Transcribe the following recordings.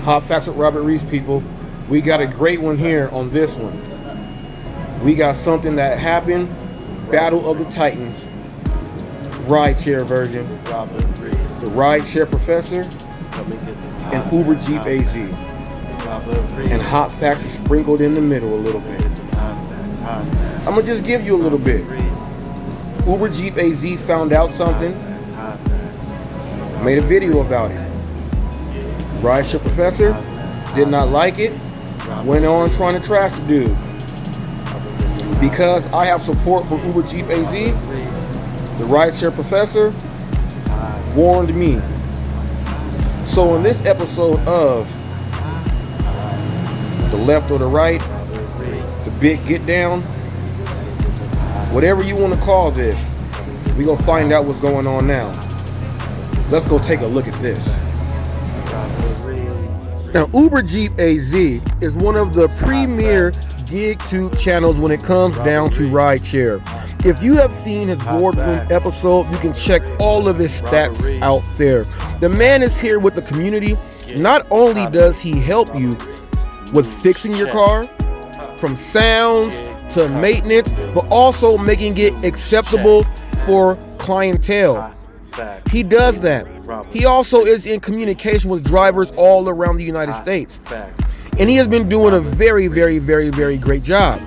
Hot Facts with Robert Reese, people. We got a great one here on this one. We got something that happened, Battle of the Titans, rideshare version. The Rideshare Professor and UberJeepAz. And Hot Facts are sprinkled in the middle a little bit. I'm gonna just give you a little bit. UberJeepAz found out something, made a video about it. Rideshare Professor did not like it, went on trying to trash the dude. Because I have support for UberJeepAz, the Rideshare Professor warned me. So in this episode of The Left or the Right, the Big Get Down, whatever you want to call this, we gonna find out what's going on now. Let's go take a look at this. Now, UberJeepAz is one of the premier GigTube channels when it comes down to rideshare. If you have seen his boardroom episode, you can check all of his stats out there. The man is here with the community. Not only does he help you with fixing your car, from sounds to maintenance, but also making it acceptable for clientele. He does that. He also is in communication with drivers all around the United States. And he has been doing a very, very, very, very great job.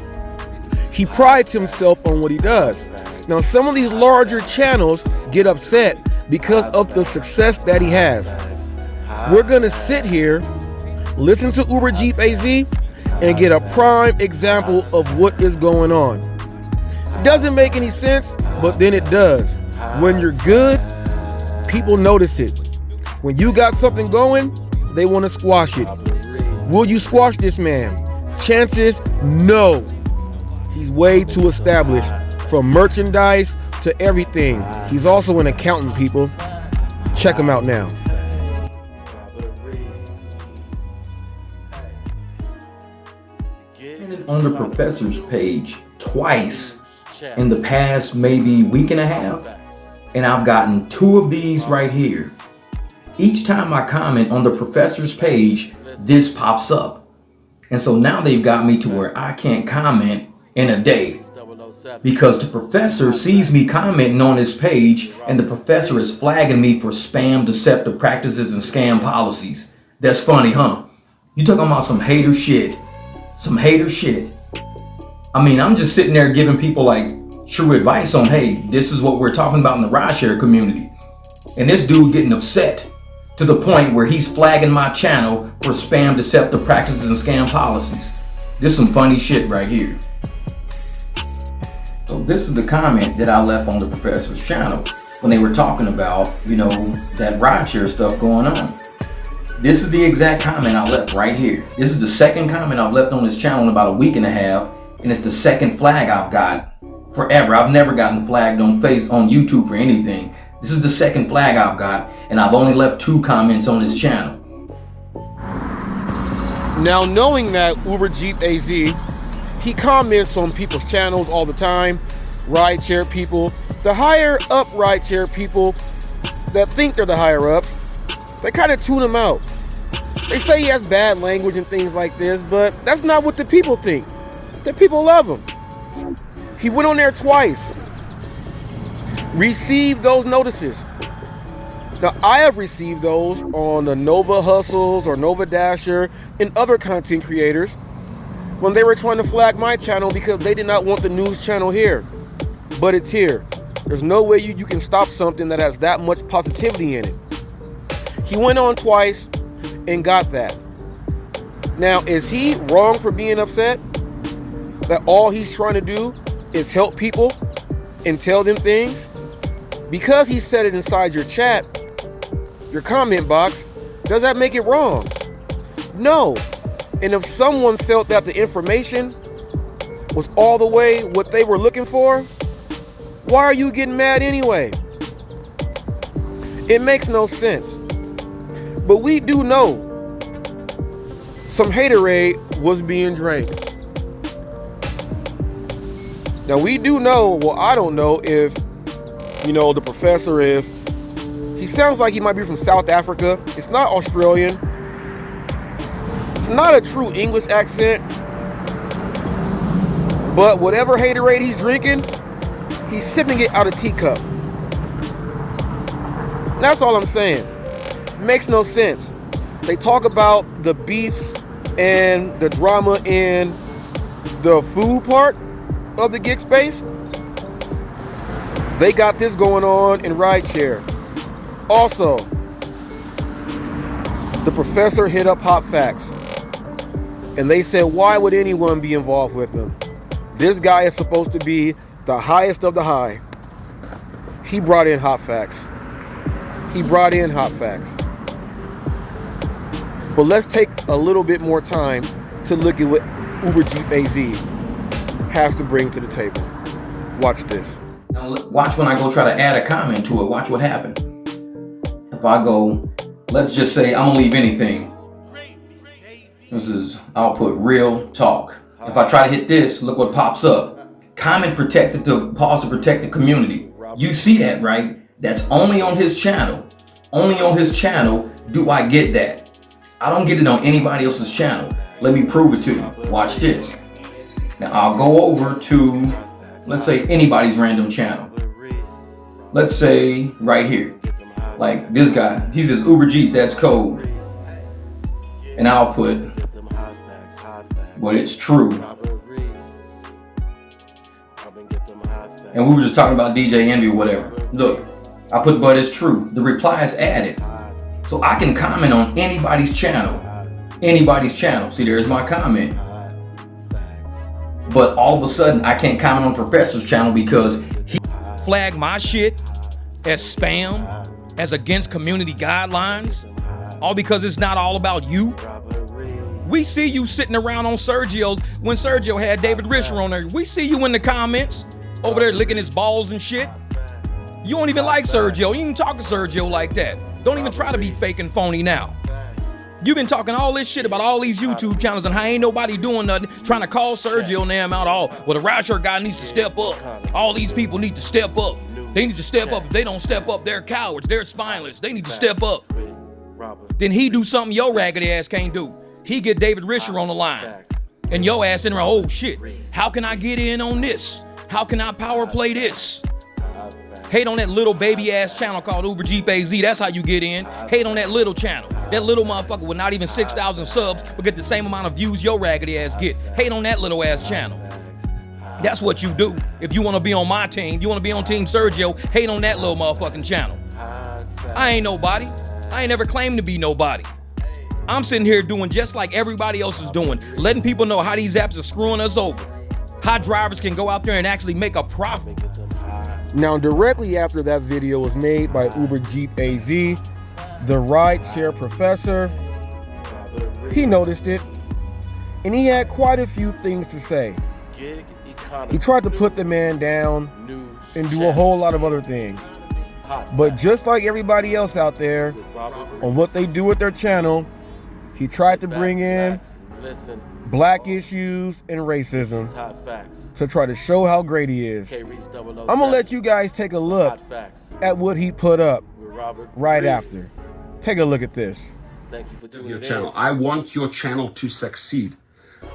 He prides himself on what he does. Now, some of these larger channels get upset because of the success that he has. We're gonna sit here, listen to UberJeepAz, and get a prime example of what is going on. It doesn't make any sense, but then it does. When you're good, people notice it. When you got something going, they want to squash it. Will you squash this man? Chances, no. He's way too established, from merchandise to everything. He's also an accountant, people. Check him out now. On the professor's page twice in the past maybe week and a half, and I've gotten 2 of these right here. Each time I comment on the professor's page, this pops up. And so now they've got me to where I can't comment in a day, because the professor sees me commenting on his page, and the professor is flagging me for spam, deceptive practices, and scam policies. That's funny, huh? You talking about some hater shit. Some hater shit. I mean, I'm just sitting there giving people like true advice on, hey, this is what we're talking about in the rideshare community. And this dude getting upset to the point where he's flagging my channel for spam, deceptive practices, and scam policies. This is some funny shit right here. So this is the comment that I left on the professor's channel when they were talking about, that rideshare stuff going on. This is the exact comment I left right here. This is the second comment I've left on this channel in about a week and a half, and it's the second flag I've got forever. I've never gotten flagged on YouTube for anything. This is the second flag I've got, and I've only left 2 comments on this channel. Now, knowing that UberJeepAz, he comments on people's channels all the time, rideshare people, the higher up rideshare people that think they're the higher ups, they kind of tune him out. They say he has bad language and things like this, but that's not what the people think. The people love him. He went on there twice, received those notices. Now, I have received those on the Nova Hustles or Nova Dasher and other content creators when they were trying to flag my channel because they did not want the news channel here. But it's here. There's no way you can stop something that has that much positivity in it. He went on twice and got that. Now, is he wrong for being upset? That all he's trying to do is help people and tell them things? Because he said it inside your chat, your comment box, does that make it wrong? No. And if someone felt that the information was all the way what they were looking for, why are you getting mad anyway? It makes no sense. But we do know some haterade was being drank. Now we do know, well, I don't know if, the professor, if he sounds like he might be from South Africa. It's not Australian. It's not a true English accent, but whatever haterade he's drinking, he's sipping it out of teacup. That's all I'm saying. Makes no sense. They talk about the beefs and the drama in the food part of the gig space. They got this going on in Rideshare. Also, the professor hit up HotFacts, and they said, why would anyone be involved with him? This guy is supposed to be the highest of the high. He brought in HotFacts. But let's take a little bit more time to look at what UberJeepAz has to bring to the table. Watch this. Now watch when I go try to add a comment to it. Watch what happens. If I go, let's just say I'm gonna leave anything. I'll put real talk. If I try to hit this, look what pops up. Comment protected to pause to protect the community. You see that, right? That's only on his channel. Only on his channel do I get that. I don't get it on anybody else's channel. Let me prove it to you. Watch this. Now I'll go over to, let's say, anybody's random channel. Let's say right here. Like this guy, he says UberJeep, that's code. And I'll put, but it's true. And we were just talking about DJ Envy or whatever. Look, I put, but it's true. The reply is added. So I can comment on anybody's channel. See, there's my comment. But all of a sudden, I can't comment on Professor's channel because he flagged my shit as spam, as against community guidelines. All because it's not all about you. We see you sitting around on Sergio's when Sergio had David Risher on there. We see you in the comments over there licking his balls and shit. You don't even like Sergio. You even talk to Sergio like that. Don't even try to be fake and phony now. You've been talking all this shit about all these YouTube channels and how ain't nobody doing nothing, trying to call Sergio and them out all. Well, the Rideshare guy needs to step up. All these people need to step up. They need to step up. If they don't step up, they're cowards. They're spineless. They need to step up. Then he do something your raggedy ass can't do. He get David Risher on the line. And your ass in there, oh shit, how can I get in on this? How can I power play this? Hate on that little baby ass channel called UberJeepAz. That's how you get in. Hate on that little channel. That little motherfucker with not even 6,000 subs but get the same amount of views your raggedy ass get. Hate on that little ass channel. That's what you do. If you want to be on my team, you want to be on Team Sergio, hate on that little motherfucking channel. I ain't nobody. I ain't never claimed to be nobody. I'm sitting here doing just like everybody else is doing, letting people know how these apps are screwing us over. How drivers can go out there and actually make a profit. Now, directly after that video was made by UberJeepAz, the Rideshare professor, he noticed it, and he had quite a few things to say. He tried to put the man down and do a whole lot of other things. But just like everybody else out there, on what they do with their channel, he tried to bring in black issues and racism to try to show how great he is. I'm gonna let you guys take a look at what he put up right after. Take a look at this. Thank you for tuning in. Channel. I want your channel to succeed.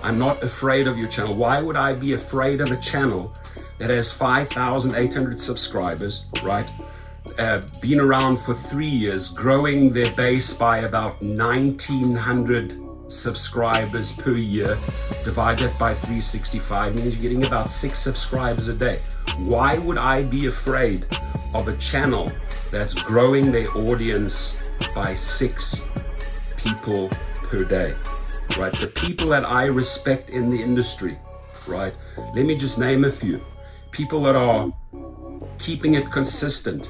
I'm not afraid of your channel. Why would I be afraid of a channel that has 5,800 subscribers, right? Been around for 3 years, growing their base by about 1,900 subscribers per year, divided by 365 means you're getting about 6 subscribers a day. Why would I be afraid of a channel that's growing their audience by 6 people per day, right? The people that I respect in the industry, right? Let me just name a few. People that are keeping it consistent,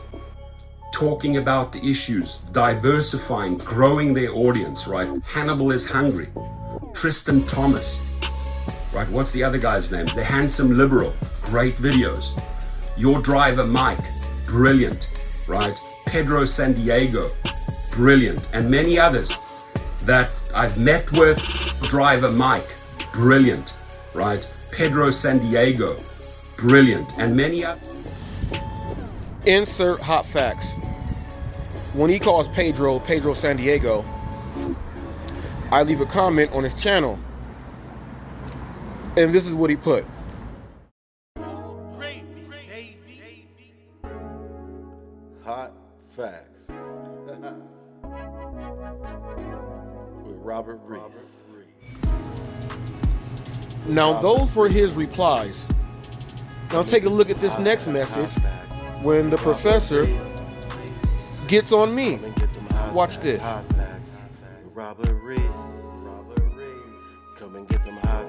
talking about the issues, diversifying, growing their audience, right? Hannibal is Hungry, Tristan Thomas, right? What's the other guy's name? The Handsome Liberal, great videos. Your Driver Mike, brilliant, right? Pedro San Diego, brilliant, and many others that I've met with. Driver Mike, brilliant, right? Pedro San Diego, brilliant, and many others. Insert hot facts. When he calls Pedro San Diego, I leave a comment on his channel. And this is what he put. Hot facts with Robert Reese. Now those were his replies. Now take a look at this next message when the professor gets on me. Watch this. Robert Reese. Come and get them hot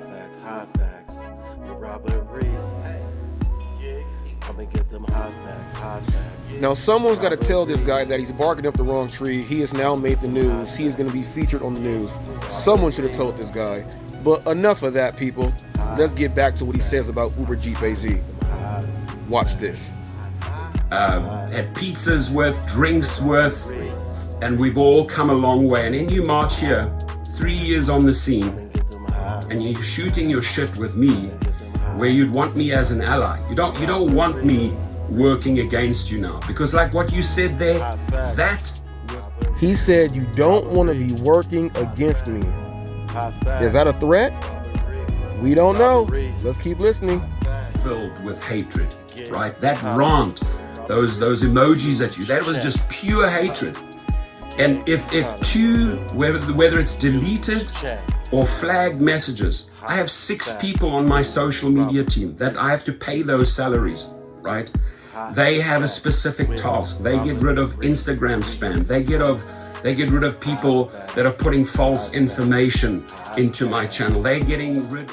facts with Robert Reese. Come and get them hot facts. Now someone's got to tell this guy that he's barking up the wrong tree. He has now made the news. He is going to be featured on the news. Someone should have told this guy. But enough of that, people. Let's get back to what he says about UberJeepAz. Watch this. Had pizzas worth, drinks worth, and we've all come a long way. And then you march here, 3 years on the scene, and you're shooting your shit with me, where you'd want me as an ally. You don't want me working against you now, because like what you said there, that he said you don't want to be working against me. Is that a threat? We don't know. Let's keep listening. filled with hatred, right? That rant, those emojis at you, that was just pure hatred. And if two, whether it's deleted or flagged messages, I have 6 people on my social media team that I have to pay those salaries, right? They have a specific task. They get rid of Instagram spam. They get rid of people that are putting false information into my channel. They're getting rid.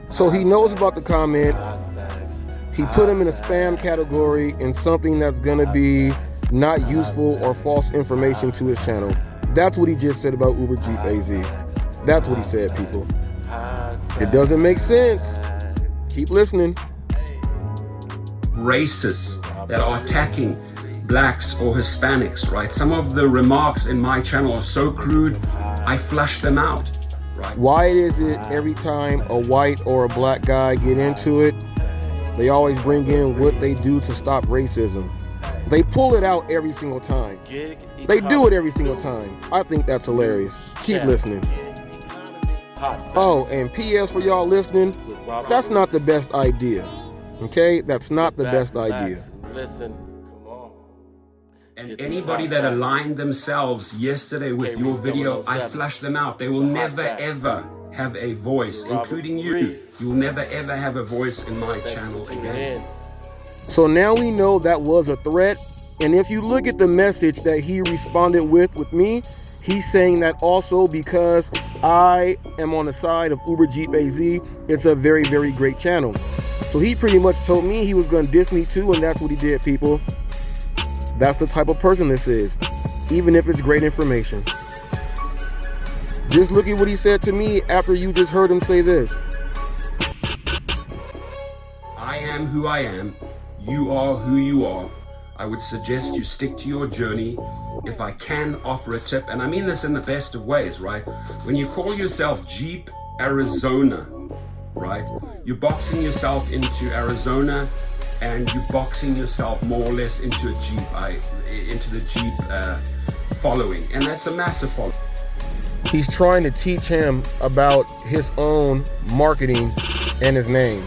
So he knows about the comment. He put him in a spam category and something that's gonna be not useful or false information to his channel. That's what he just said about UberJeepAz. That's what he said, people. It doesn't make sense. Keep listening. Racists that are attacking blacks or Hispanics, right? Some of the remarks in my channel are so crude, I flush them out, right? Why is it every time a white or a black guy get into it, they always bring in what they do to stop racism? They pull it out every single time. They do it every single time. I think that's hilarious. Keep listening. Oh, and P.S. for y'all listening, that's not the best idea. Okay? That's not the best idea. Listen, come on. And anybody that aligned themselves yesterday with your video, I flushed them out. They will never ever have a voice, including you. You'll never ever have a voice in my channel again. So now we know that was a threat. And if you look at the message that he responded with me, he's saying that also because I am on the side of UberJeepAz. It's a very, very great channel. So he pretty much told me he was going to diss me too, and that's what he did, people. That's the type of person this is, even if it's great information. Just look at what he said to me after you just heard him say this. I am who I am. You are who you are. I would suggest you stick to your journey. If I can offer a tip, and I mean this in the best of ways, right? When you call yourself Jeep Arizona, right? You're boxing yourself into Arizona, and you're boxing yourself more or less into a Jeep, into the Jeep following, and that's a massive following. He's trying to teach him about his own marketing and his name.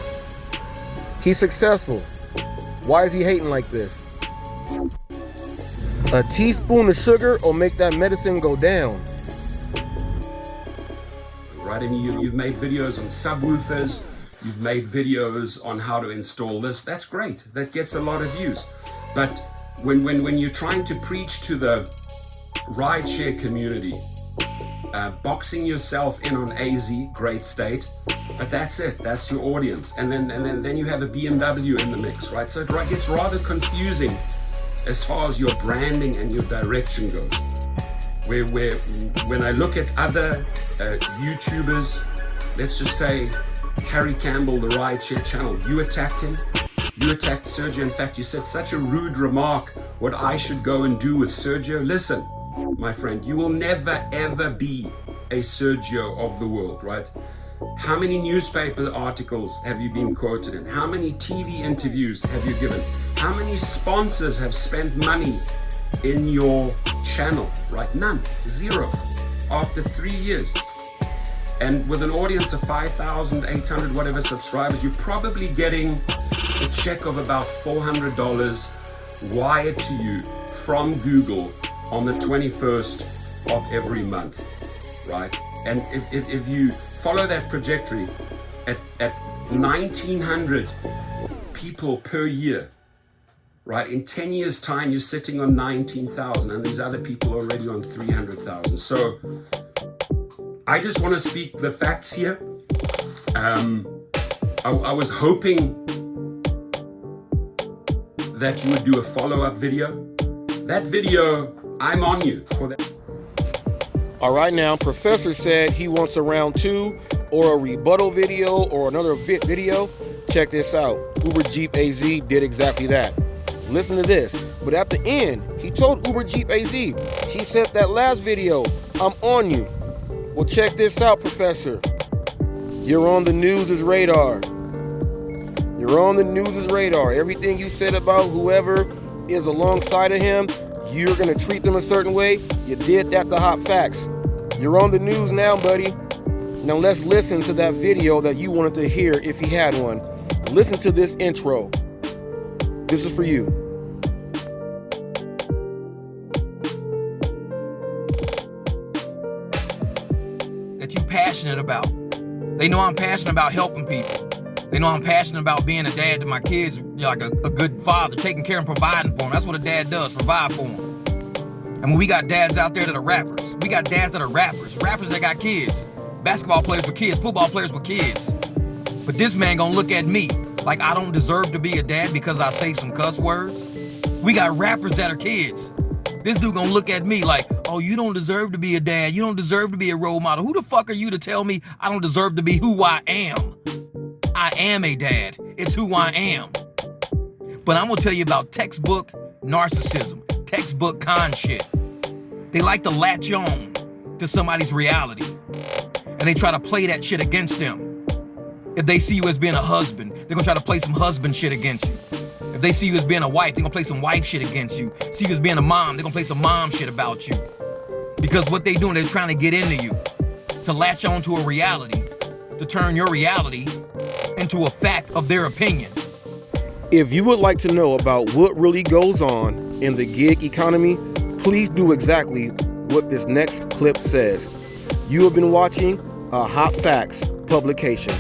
He's successful. Why is he hating like this? A teaspoon of sugar will make that medicine go down. Right, and you've made videos on subwoofers, you've made videos on how to install this. That's great. That gets a lot of views. But when you're trying to preach to the rideshare community, boxing yourself in on AZ, great state, but that's it. That's your audience. And then you have a BMW in the mix, right? So it gets rather confusing as far as your branding and your direction goes. Where when I look at other YouTubers, let's just say Harry Campbell, the Rideshare channel, you attacked him. You attacked Sergio. In fact, you said such a rude remark, what I should go and do with Sergio. Listen, my friend, you will never ever be a Sergio of the world, right? How many newspaper articles have you been quoted in? How many TV interviews have you given? How many sponsors have spent money in your channel, right? None, 0. After 3 years, And with an audience of 5,800 whatever subscribers, you're probably getting a check of about $400 wired to you from Google on the 21st of every month, right? And if you follow that trajectory at 1,900 people per year, right? In 10 years' time, you're sitting on 19,000, and these other people are already on 300,000. So I just want to speak the facts here. I was hoping that you would do a follow-up video. That video, I'm on you for that. All right, now, Professor said he wants a round 2 or a rebuttal video or another video. Check this out. UberJeepAz did exactly that. Listen to this. But at the end, he told UberJeepAz, he said that last video, I'm on you. Well, check this out, Professor. You're on the news's radar. You're on the news's radar. Everything you said about whoever is alongside of him, you're going to treat them a certain way. You did that to Hot Facts. You're on the news now, buddy. Now let's listen to that video that you wanted to hear if he had one. Listen to this intro. This is for you. That you passionate about. They know I'm passionate about helping people. They know I'm passionate about being a dad to my kids, like a good father, taking care and providing for them. That's what a dad does, provide for them. And when we got dads out there that are rappers, we got dads that are rappers that got kids, basketball players with kids, football players with kids. But this man gonna look at me like I don't deserve to be a dad because I say some cuss words. We got rappers that are kids. This dude gonna look at me like, oh, you don't deserve to be a dad. You don't deserve to be a role model. Who the fuck are you to tell me I don't deserve to be who I am? I am a dad. It's who I am. But I'm gonna tell you about textbook narcissism, textbook con shit. They like to latch on to somebody's reality, and they try to play that shit against them. If they see you as being a husband, they're gonna try to play some husband shit against you. If they see you as being a wife, they're gonna play some wife shit against you. See you as being a mom, they're gonna play some mom shit about you. Because what they doing, they're trying to get into you, to latch on to a reality, to turn your reality into a fact of their opinion. If you would like to know about what really goes on in the gig economy, please do exactly what this next clip says. You have been watching a Hot Facts publication.